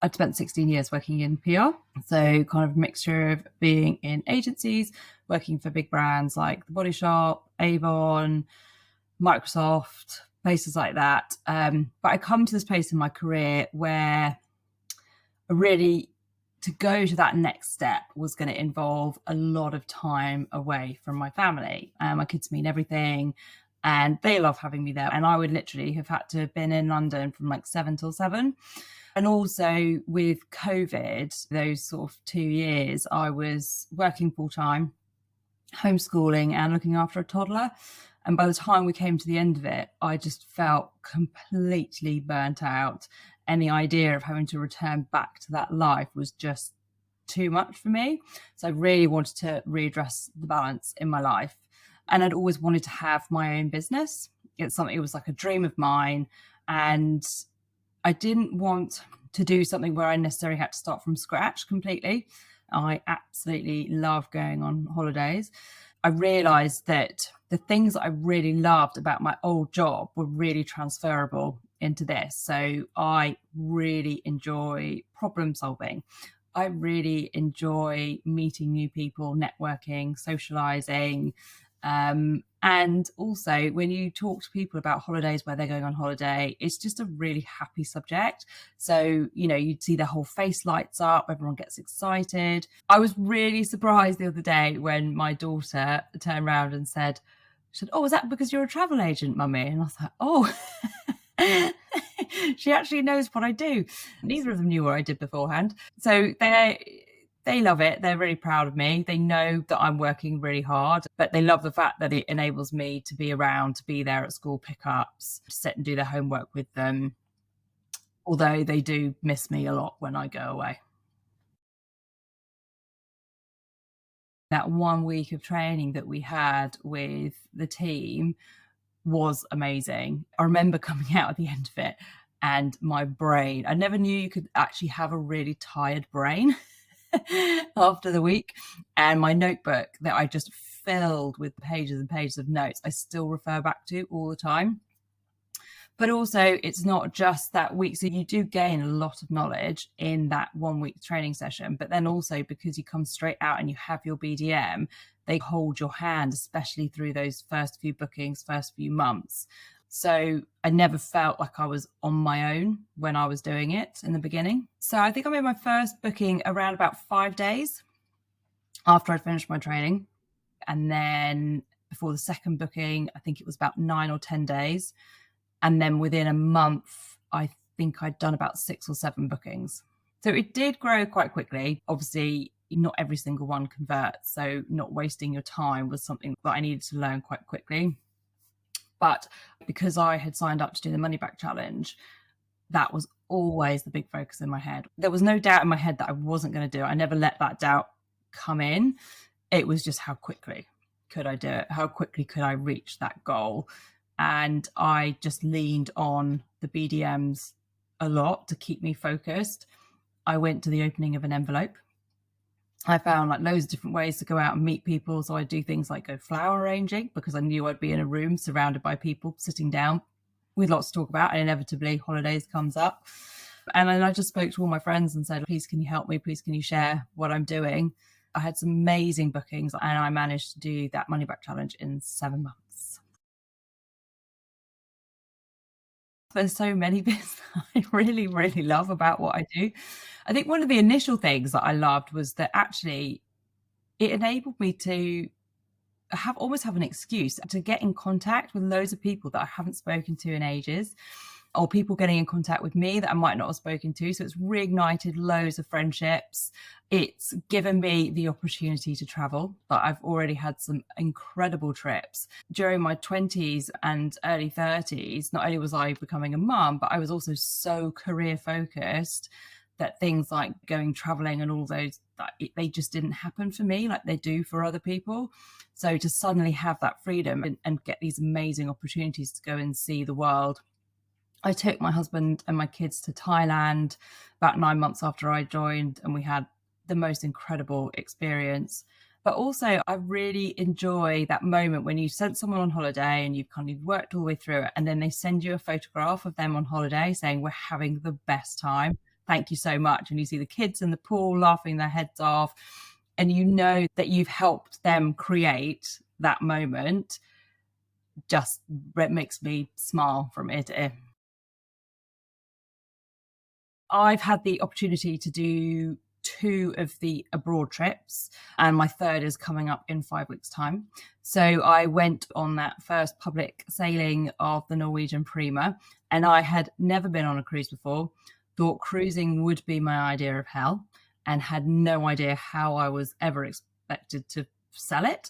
I'd spent 16 years working in PR. So kind of a mixture of being in agencies, working for big brands like The Body Shop, Avon, Microsoft, places like that. But I come to this place in my career where I really, to go to that next step was going to involve a lot of time away from my family. My kids mean everything and they love having me there. And I would literally have had to have been in London from like 7 till 7. And also with COVID, those sort of 2 years, I was working full time, homeschooling and looking after a toddler. And by the time we came to the end of it, I just felt completely burnt out. And the idea of having to return back to that life was just too much for me. So I really wanted to readdress the balance in my life. And I'd always wanted to have my own business. It's something, it was like a dream of mine. And I didn't want to do something where I necessarily had to start from scratch completely. I absolutely love going on holidays. I realized that the things that I really loved about my old job were really transferable into this. So I really enjoy problem solving. I really enjoy meeting new people, networking, socializing. And also when you talk to people about holidays, where they're going on holiday, it's just a really happy subject. So, you know, you'd see their whole face lights up, everyone gets excited. I was really surprised the other day when my daughter turned around and said, "Oh, is that because you're a travel agent, mummy?" And I was like, "Oh." She actually knows what I do. Neither of them knew what I did beforehand. So they love it. They're really proud of me. They know that I'm working really hard, but they love the fact that it enables me to be around, to be there at school pickups, to sit and do their homework with them. Although they do miss me a lot when I go away. That 1 week of training that we had with the team was amazing. I remember coming out at the end of it and my brain, I never knew you could actually have a really tired brain after the week. And my notebook that I just filled with pages and pages of notes, I still refer back to all the time. But also, it's not just that week. So you do gain a lot of knowledge in that 1 week training session. But then also, because you come straight out and you have your BDM, they hold your hand, especially through those first few bookings, first few months. So I never felt like I was on my own when I was doing it in the beginning. So I think I made my first booking around about 5 days after I'd finished my training. And then before the second booking, I think it was about 9 or 10 days. And then within a month, I think I'd done about 6 or 7 bookings. So it did grow quite quickly. Obviously, not every single one converts. So not wasting your time was something that I needed to learn quite quickly. But because I had signed up to do the money back challenge, that was always the big focus in my head. There was no doubt in my head that I wasn't going to do it. I never let that doubt come in. It was just how quickly could I do it? How quickly could I reach that goal? And I just leaned on the BDMs a lot to keep me focused. I went to the opening of an envelope. I found like loads of different ways to go out and meet people. So I do things like go flower arranging because I knew I'd be in a room surrounded by people sitting down with lots to talk about, and inevitably holidays comes up. And then I just spoke to all my friends and said, "Please, can you help me? Please, can you share what I'm doing?" I had some amazing bookings and I managed to do that money back challenge in 7 months. There's so many bits that I really, really love about what I do. I think one of the initial things that I loved was that actually it enabled me to almost have an excuse to get in contact with loads of people that I haven't spoken to in ages, or people getting in contact with me that I might not have spoken to. So it's reignited loads of friendships. It's given me the opportunity to travel. But I've already had some incredible trips. During my 20s and early 30s, not only was I becoming a mum, but I was also so career focused that things like going traveling and all those, they just didn't happen for me like they do for other people. So to suddenly have that freedom and get these amazing opportunities to go and see the world. I took my husband and my kids to Thailand about 9 months after I joined, and we had the most incredible experience. But also, I really enjoy that moment when you send someone on holiday and you've kind of worked all the way through it, and then they send you a photograph of them on holiday saying, "We're having the best time." thank you so much. And you see the kids in the pool laughing their heads off, and you know that you've helped them create that moment. Just it makes me smile from ear to ear. I've had the opportunity to do two of the abroad trips, and my third is coming up in 5 weeks' time. So I went on that first public sailing of the Norwegian Prima, and I had never been on a cruise before, thought cruising would be my idea of hell, and had no idea how I was ever expected to sell it.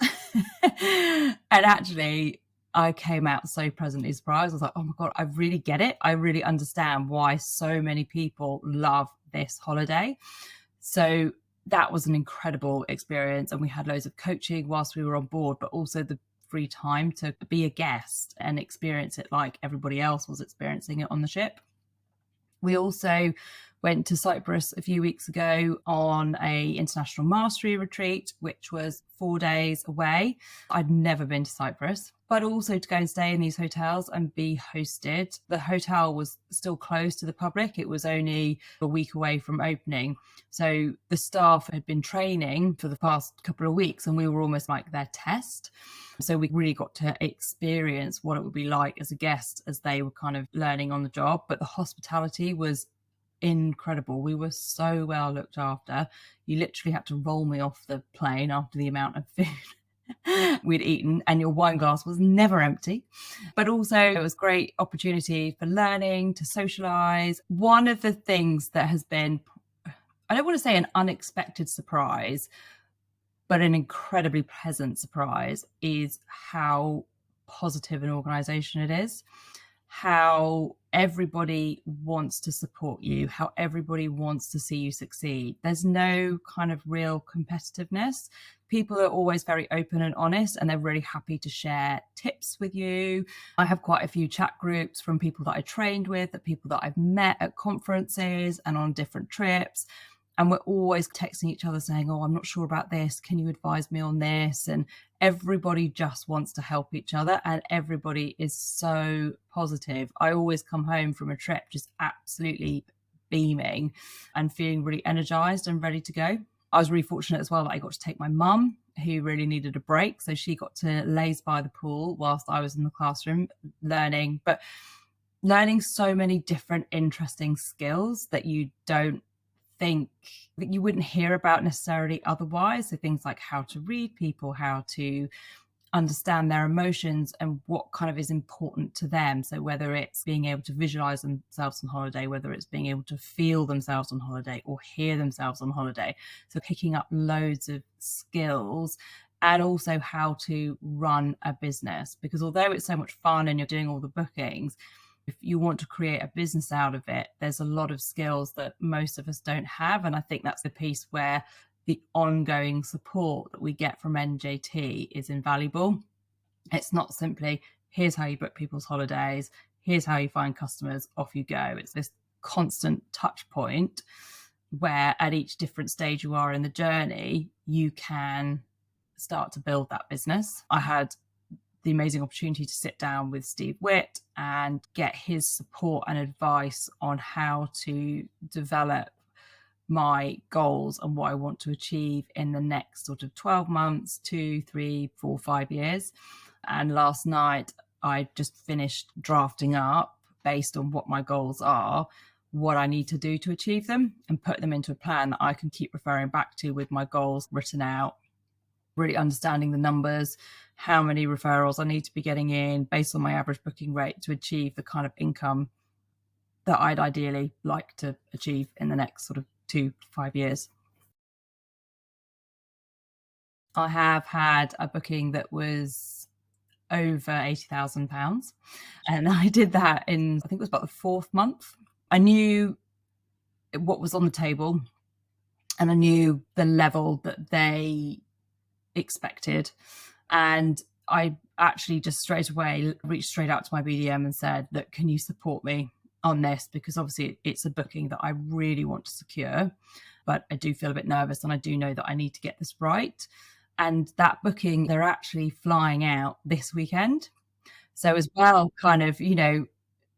And actually, I came out so pleasantly surprised. I was like, oh my God, I really get it. I really understand why so many people love this holiday. So that was an incredible experience. And we had loads of coaching whilst we were on board, but also the free time to be a guest and experience it like everybody else was experiencing it on the ship. We also went to Cyprus a few weeks ago on a international mastery retreat, which was 4 days away. I'd never been to Cyprus, but also to go and stay in these hotels and be hosted. The hotel was still closed to the public. It was only a week away from opening. So the staff had been training for the past couple of weeks, and we were almost like their test. So we really got to experience what it would be like as a guest as they were kind of learning on the job. But the hospitality was incredible. We were so well looked after. You literally had to roll me off the plane after the amount of food we'd eaten, and your wine glass was never empty. But also it was great opportunity for learning, to socialize. One of the things that has been, I don't want to say an unexpected surprise, but an incredibly pleasant surprise, is how positive an organization it is, how everybody wants to support you, how everybody wants to see you succeed. There's no kind of real competitiveness. People are always very open and honest, and they're really happy to share tips with you. I have quite a few chat groups from people that I trained with, that people that I've met at conferences and on different trips. And we're always texting each other saying, oh, I'm not sure about this. Can you advise me on this? And everybody just wants to help each other, and everybody is so positive. I always come home from a trip just absolutely beaming and feeling really energized and ready to go. I was really fortunate as well that I got to take my mum, who really needed a break. So she got to laze by the pool whilst I was in the classroom learning, but learning so many different interesting skills that you don't think that you wouldn't hear about necessarily otherwise. So things like how to read people, how to understand their emotions and what kind of is important to them. So whether it's being able to visualize themselves on holiday, whether it's being able to feel themselves on holiday or hear themselves on holiday. So picking up loads of skills, and also how to run a business, because although it's so much fun and you're doing all the bookings, if you want to create a business out of it, there's a lot of skills that most of us don't have. And I think that's the piece where the ongoing support that we get from NJT is invaluable. It's not simply, here's how you book people's holidays, here's how you find customers, off you go. It's this constant touch point where at each different stage you are in the journey, you can start to build that business. I had the amazing opportunity to sit down with Steve Witt and get his support and advice on how to develop my goals and what I want to achieve in the next sort of 12 months, 2, 3, 4, 5 years. And last night, I just finished drafting up, based on what my goals are, what I need to do to achieve them, and put them into a plan that I can keep referring back to with my goals written out, really understanding the numbers, how many referrals I need to be getting in based on my average booking rate to achieve the kind of income that I'd ideally like to achieve in the next sort of 2 to 5 years. I have had a booking that was over £80,000, and I did that in, I think it was about the 4th month. I knew what was on the table, and I knew the level that they expected. And I actually just straight away reached straight out to my BDM and said, look, can you support me on this? Because obviously it's a booking that I really want to secure, but I do feel a bit nervous, and I do know that I need to get this right. And that booking, they're actually flying out this weekend. So as well, kind of,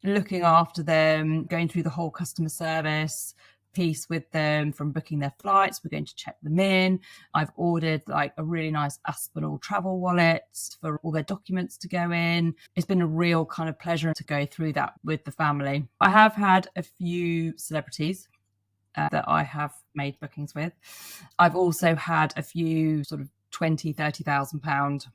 looking after them, going through the whole customer service, piece with them from booking their flights. We're going to check them in. I've ordered like a really nice Aspinall travel wallet for all their documents to go in. It's been a real kind of pleasure to go through that with the family. I have had a few celebrities that I have made bookings with. I've also had a few sort of £20,000-30,000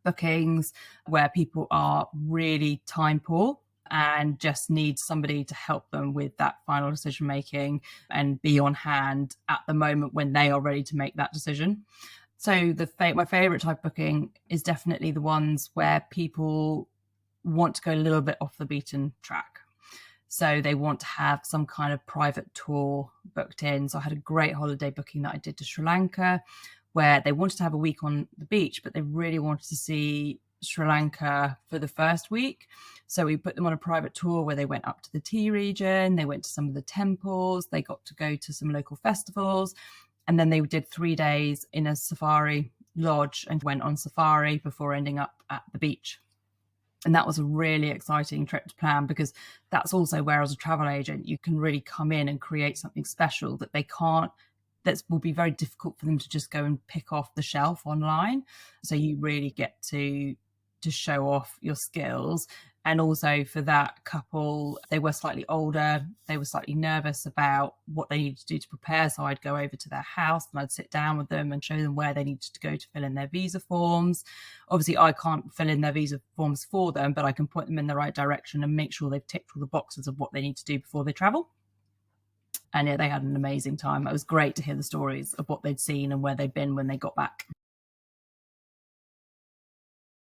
bookings where people are really time poor and just need somebody to help them with that final decision making and be on hand at the moment when they are ready to make that decision. So my favorite type of booking is definitely the ones where people want to go a little bit off the beaten track. So they want to have some kind of private tour booked in. So I had a great holiday booking that I did to Sri Lanka, where they wanted to have a week on the beach, but they really wanted to see Sri Lanka for the first week. So we put them on a private tour where they went up to the tea region, they went to some of the temples, they got to go to some local festivals, and then they did 3 days in a safari lodge and went on safari before ending up at the beach. And that was a really exciting trip to plan, because that's also where, as a travel agent, you can really come in and create something special that that will be very difficult for them to just go and pick off the shelf online. So you really get to show off your skills. And also for that couple, they were slightly older. They were slightly nervous about what they needed to do to prepare. So I'd go over to their house and I'd sit down with them and show them where they needed to go to fill in their visa forms. Obviously, I can't fill in their visa forms for them, but I can point them in the right direction and make sure they've ticked all the boxes of what they need to do before they travel. And yeah, they had an amazing time. It was great to hear the stories of what they'd seen and where they'd been when they got back.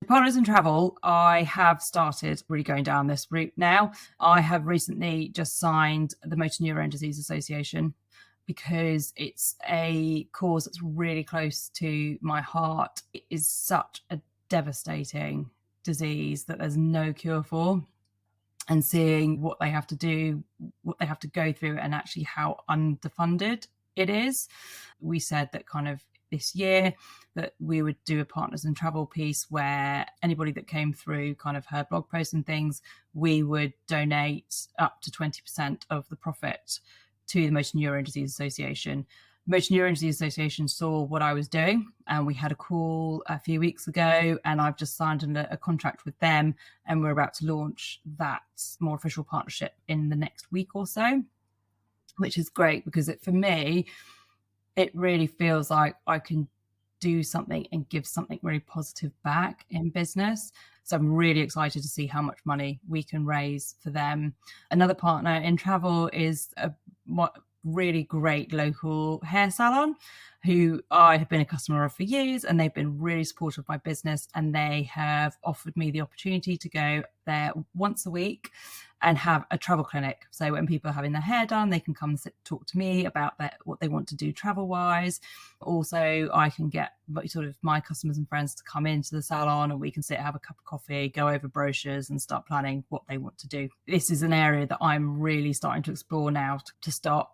Partners in Travel, I have started really going down this route now. I have recently just signed the Motor Neurone Disease Association because it's a cause that's really close to my heart. It is such a devastating disease that there's no cure for. And seeing what they have to do, what they have to go through, and actually how underfunded it is. We said that kind of this year that we would do a Partners in Travel piece where anybody that came through kind of her blog posts and things, we would donate up to 20% of the profit to the Motor Neurone Disease Association. Motor Neurone Disease Association saw what I was doing, and we had a call a few weeks ago, and I've just signed a contract with them, and we're about to launch that more official partnership in the next week or so, which is great because for me, it really feels like I can do something and give something really positive back in business. So I'm really excited to see how much money we can raise for them. Another partner in travel is a really great local hair salon who I have been a customer of for years, and they've been really supportive of my business, and they have offered me the opportunity to go there once a week and have a travel clinic. So when people are having their hair done, they can come and talk to me about what they want to do travel wise. Also, I can get sort of my customers and friends to come into the salon, and we can sit, have a cup of coffee, go over brochures and start planning what they want to do. This is an area that I'm really starting to explore now to start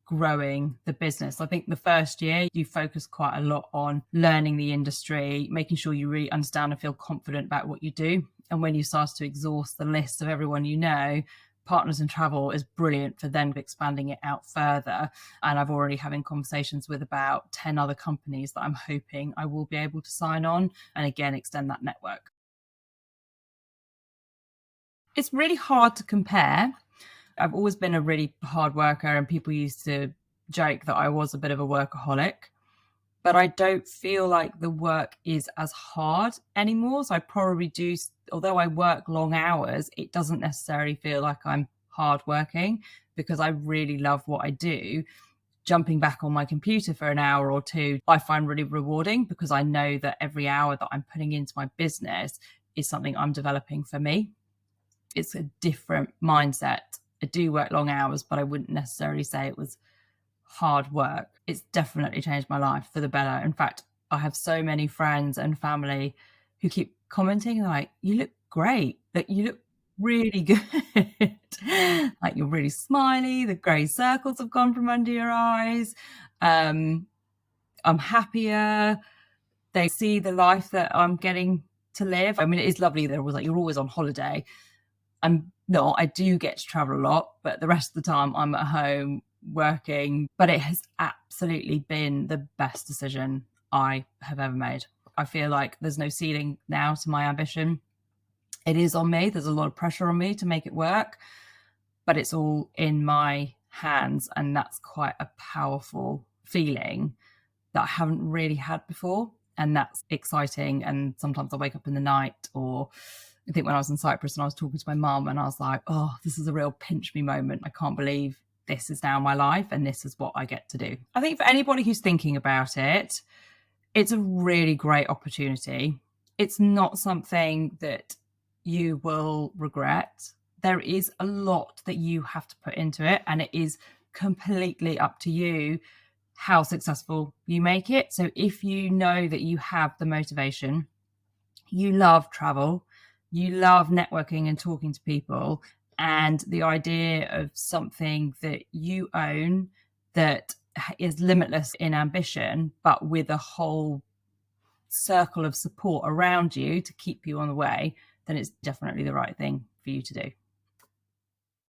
growing the business. I think the first year you focus quite a lot on learning the industry, making sure you really understand and feel confident about what you do. And when you start to exhaust the list of everyone you know, Partners in Travel is brilliant for then expanding it out further. And I've already having conversations with about 10 other companies that I'm hoping I will be able to sign on and again extend that network. It's really hard to compare. I've always been a really hard worker, and people used to joke that I was a bit of a workaholic, but I don't feel like the work is as hard anymore. So I probably do, although I work long hours, it doesn't necessarily feel like I'm hard working because I really love what I do. Jumping back on my computer for an hour or two, I find really rewarding because I know that every hour that I'm putting into my business is something I'm developing for me. It's a different mindset. I do work long hours, but I wouldn't necessarily say it was hard work. It's definitely changed my life for the better. In fact, I have so many friends and family who keep commenting like, you look great, that you look really good. Like you're really smiley, the grey circles have gone from under your eyes. I'm happier. They see the life that I'm getting to live. I mean, it is lovely that it was like you're always on holiday. I do get to travel a lot, but the rest of the time I'm at home working, but it has absolutely been the best decision I have ever made. I feel like there's no ceiling now to my ambition. It is on me. There's a lot of pressure on me to make it work, but it's all in my hands. And that's quite a powerful feeling that I haven't really had before. And that's exciting. And sometimes I wake up in the night, or I think when I was in Cyprus and I was talking to my mum and I was like, oh, this is a real pinch me moment. I can't believe this is now my life and this is what I get to do. I think for anybody who's thinking about it, it's a really great opportunity. It's not something that you will regret. There is a lot that you have to put into it, and it is completely up to you how successful you make it. So if you know that you have the motivation, you love travel, you love networking and talking to people, and the idea of something that you own that is limitless in ambition, but with a whole circle of support around you to keep you on the way, then it's definitely the right thing for you to do.